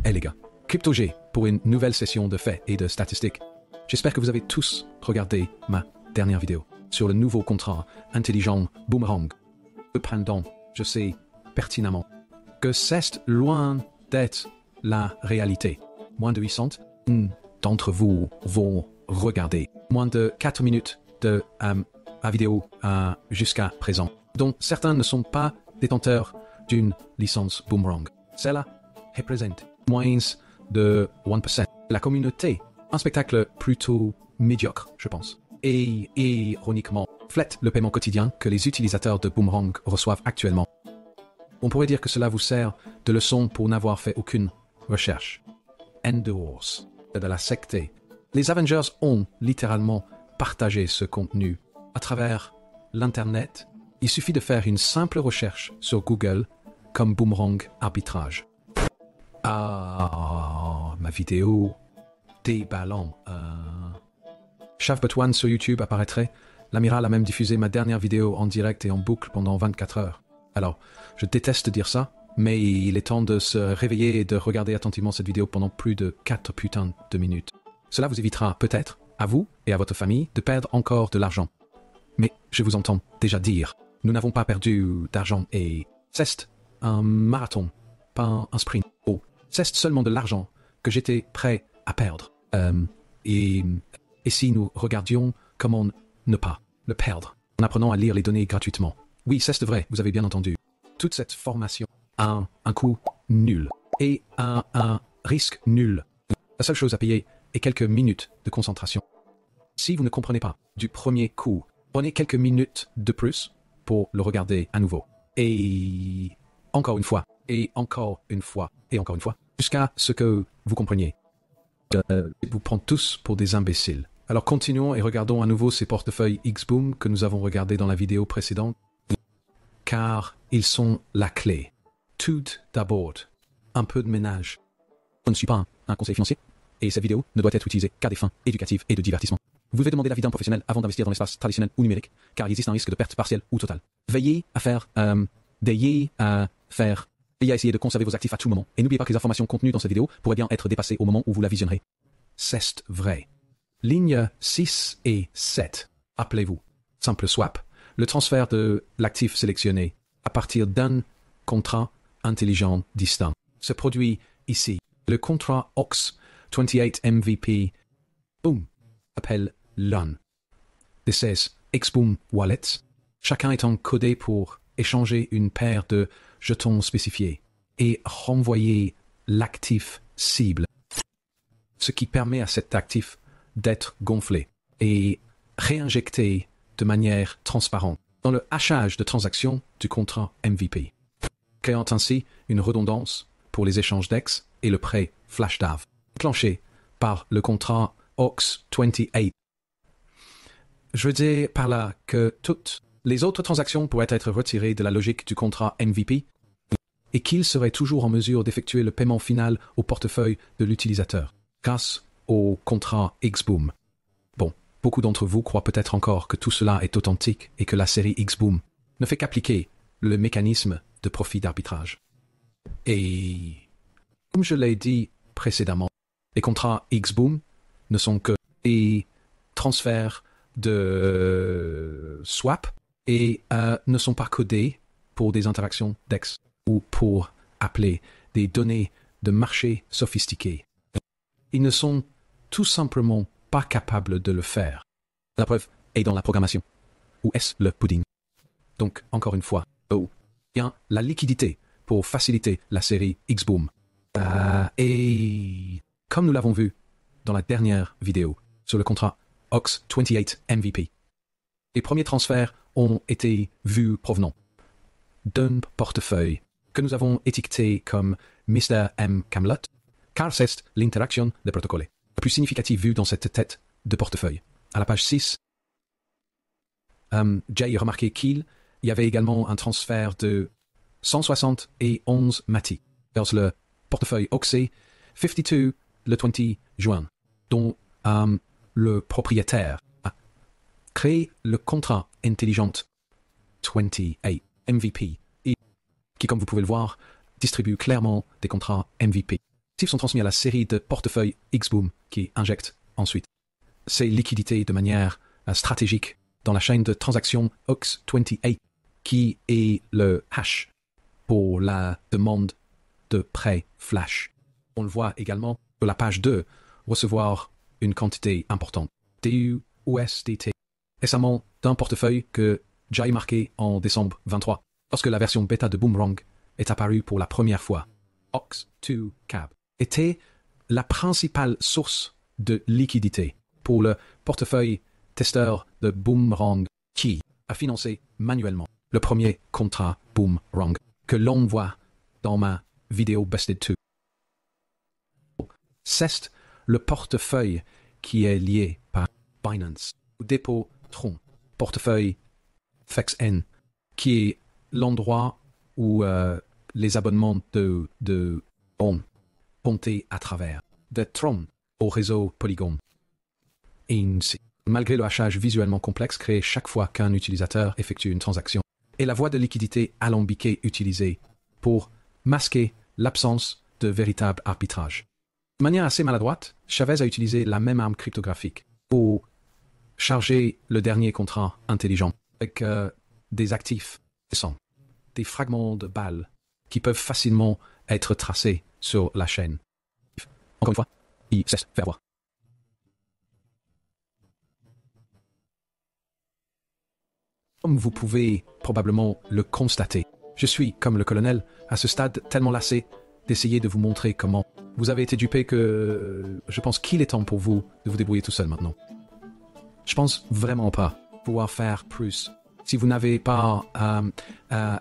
Hey les gars, CryptoG pour une nouvelle session de faits et de statistiques. J'espère que vous avez tous regardé ma dernière vidéo sur le nouveau contrat intelligent Boomerang. Cependant, je sais pertinemment que c'est loin d'être la réalité. Moins de 800 d'entre vous vont regarder moins de 4 minutes de la vidéo jusqu'à présent, dont certains ne sont pas détenteurs d'une licence Boomerang. Cela représente moins de 1%. La communauté, un spectacle plutôt médiocre, je pense. Et ironiquement, reflète le paiement quotidien que les utilisateurs de Boomerang reçoivent actuellement. On pourrait dire que cela vous sert de leçon pour n'avoir fait aucune recherche. En dehors de la secte, les Avengers ont littéralement partagé ce contenu à travers l'Internet. Il suffit de faire une simple recherche sur Google comme Boomerang arbitrage. Ma vidéo déballant. Chav But One sur YouTube apparaîtrait. L'amiral a même diffusé ma dernière vidéo en direct et en boucle pendant 24 heures. Alors, je déteste dire ça, mais il est temps de se réveiller et de regarder attentivement cette vidéo pendant plus de 4 putains de minutes. Cela vous évitera peut-être, à vous et à votre famille, de perdre encore de l'argent. Mais je vous entends déjà dire, nous n'avons pas perdu d'argent et c'est un marathon, pas un sprint. Oh, c'est seulement de l'argent que j'étais prêt à perdre. Et si nous regardions comment ne pas le perdre en apprenant à lire les données gratuitement. Oui, c'est vrai, vous avez bien entendu. Toute cette formation a un coût nul et un risque nul. La seule chose à payer est quelques minutes de concentration. Si vous ne comprenez pas du premier coup, prenez quelques minutes de plus pour le regarder à nouveau. Et encore une fois, et encore une fois, et encore une fois, jusqu'à ce que vous compreniez. Vous prendre tous pour des imbéciles. Alors continuons et regardons à nouveau ces portefeuilles X-Boom que nous avons regardés dans la vidéo précédente, car ils sont la clé. Tout d'abord, un peu de ménage. Je ne suis pas un conseiller financier, et cette vidéo ne doit être utilisée qu'à des fins éducatives et de divertissement. Vous devez demander l'avis d'un professionnel avant d'investir dans l'espace traditionnel ou numérique, car il existe un risque de perte partielle ou totale. Veillez à essayer de conserver vos actifs à tout moment, et n'oubliez pas que les informations contenues dans cette vidéo pourraient bien être dépassées au moment où vous la visionnerez. C'est vrai. Ligne 6 et 7. Appelez-vous. Simple swap. Le transfert de l'actif sélectionné à partir d'un contrat intelligent distinct. Se produit ici. Le contrat OX 28 MVP Boom appelle l'un de ces X-Boom wallets, chacun étant codé pour échanger une paire de jetons spécifiés et renvoyer l'actif cible, ce qui permet à cet actif d'être gonflé et réinjecté de manière transparente dans le hachage de transactions du contrat MVP, créant ainsi une redondance pour les échanges DEX et le prêt flash DAV, enclenché par le contrat OX 28. Je veux dire par là que toutes les autres transactions pourraient être retirées de la logique du contrat MVP et qu'il serait toujours en mesure d'effectuer le paiement final au portefeuille de l'utilisateur grâce au contrat X-Boom. Bon, beaucoup d'entre vous croient peut-être encore que tout cela est authentique et que la série X-Boom ne fait qu'appliquer le mécanisme de profit d'arbitrage. Et comme je l'ai dit précédemment, les contrats X-Boom ne sont que des transferts de swap et ne sont pas codés pour des interactions DEX ou pour appeler des données de marché sophistiquées. Ils ne sont tout simplement pas capables de le faire. La preuve est dans la programmation. Ou est-ce le pudding? Donc, encore une fois, bien la liquidité pour faciliter la série X-Boom. Et comme nous l'avons vu dans la dernière vidéo sur le contrat OX 28 MVP, les premiers transferts ont été vus provenant d'un portefeuille que nous avons étiqueté comme Mr. M. Camelot, car c'est l'interaction des protocoles la plus significative vue dans cette tête de portefeuille. À la page 6, j'ai remarqué qu'il y avait également un transfert de 171 Mati vers le portefeuille OXC 52 le 20 juin, dont le propriétaire a créé le contrat intelligent 28 MVP, qui, comme vous pouvez le voir, distribue clairement des contrats MVP. actifs sont transmis à la série de portefeuilles Xboom qui injecte ensuite ces liquidités de manière stratégique dans la chaîne de transactions OX28 qui est le hash pour la demande de prêt flash. On le voit également sur la page 2, recevoir une quantité importante d'USDT récemment d'un portefeuille que j'ai marqué en décembre 23 lorsque la version bêta de Boomerang est apparue pour la première fois. OX2Cab était la principale source de liquidité pour le portefeuille testeur de Boomerang qui a financé manuellement le premier contrat Boomerang que l'on voit dans ma vidéo Busted 2. C'est le portefeuille qui est lié par Binance au dépôt Tron, portefeuille FXN, qui est l'endroit où les abonnements de Tron comptés à travers de Tron au réseau Polygon. Et ainsi, malgré le hachage visuellement complexe créé chaque fois qu'un utilisateur effectue une transaction, et la voie de liquidité alambiquée utilisée pour masquer l'absence de véritable arbitrage. De manière assez maladroite, Chavez a utilisé la même arme cryptographique pour charger le dernier contrat intelligent avec des actifs récents, des fragments de balles qui peuvent facilement être tracés sur la chaîne. Encore une fois, il cesse faire avoir. Comme vous pouvez probablement le constater, je suis, comme le colonel, à ce stade tellement lassé d'essayer de vous montrer comment vous avez été dupé que je pense qu'il est temps pour vous de vous débrouiller tout seul maintenant. Je pense vraiment pas pouvoir faire plus si vous n'avez pas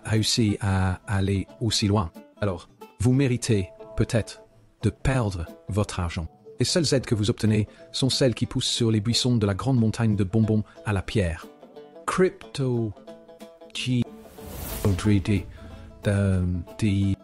réussi à aller aussi loin. Alors, vous méritez peut-être de perdre votre argent. Les seules aides que vous obtenez sont celles qui poussent sur les buissons de la grande montagne de bonbons à la pierre. Crypto G 3D des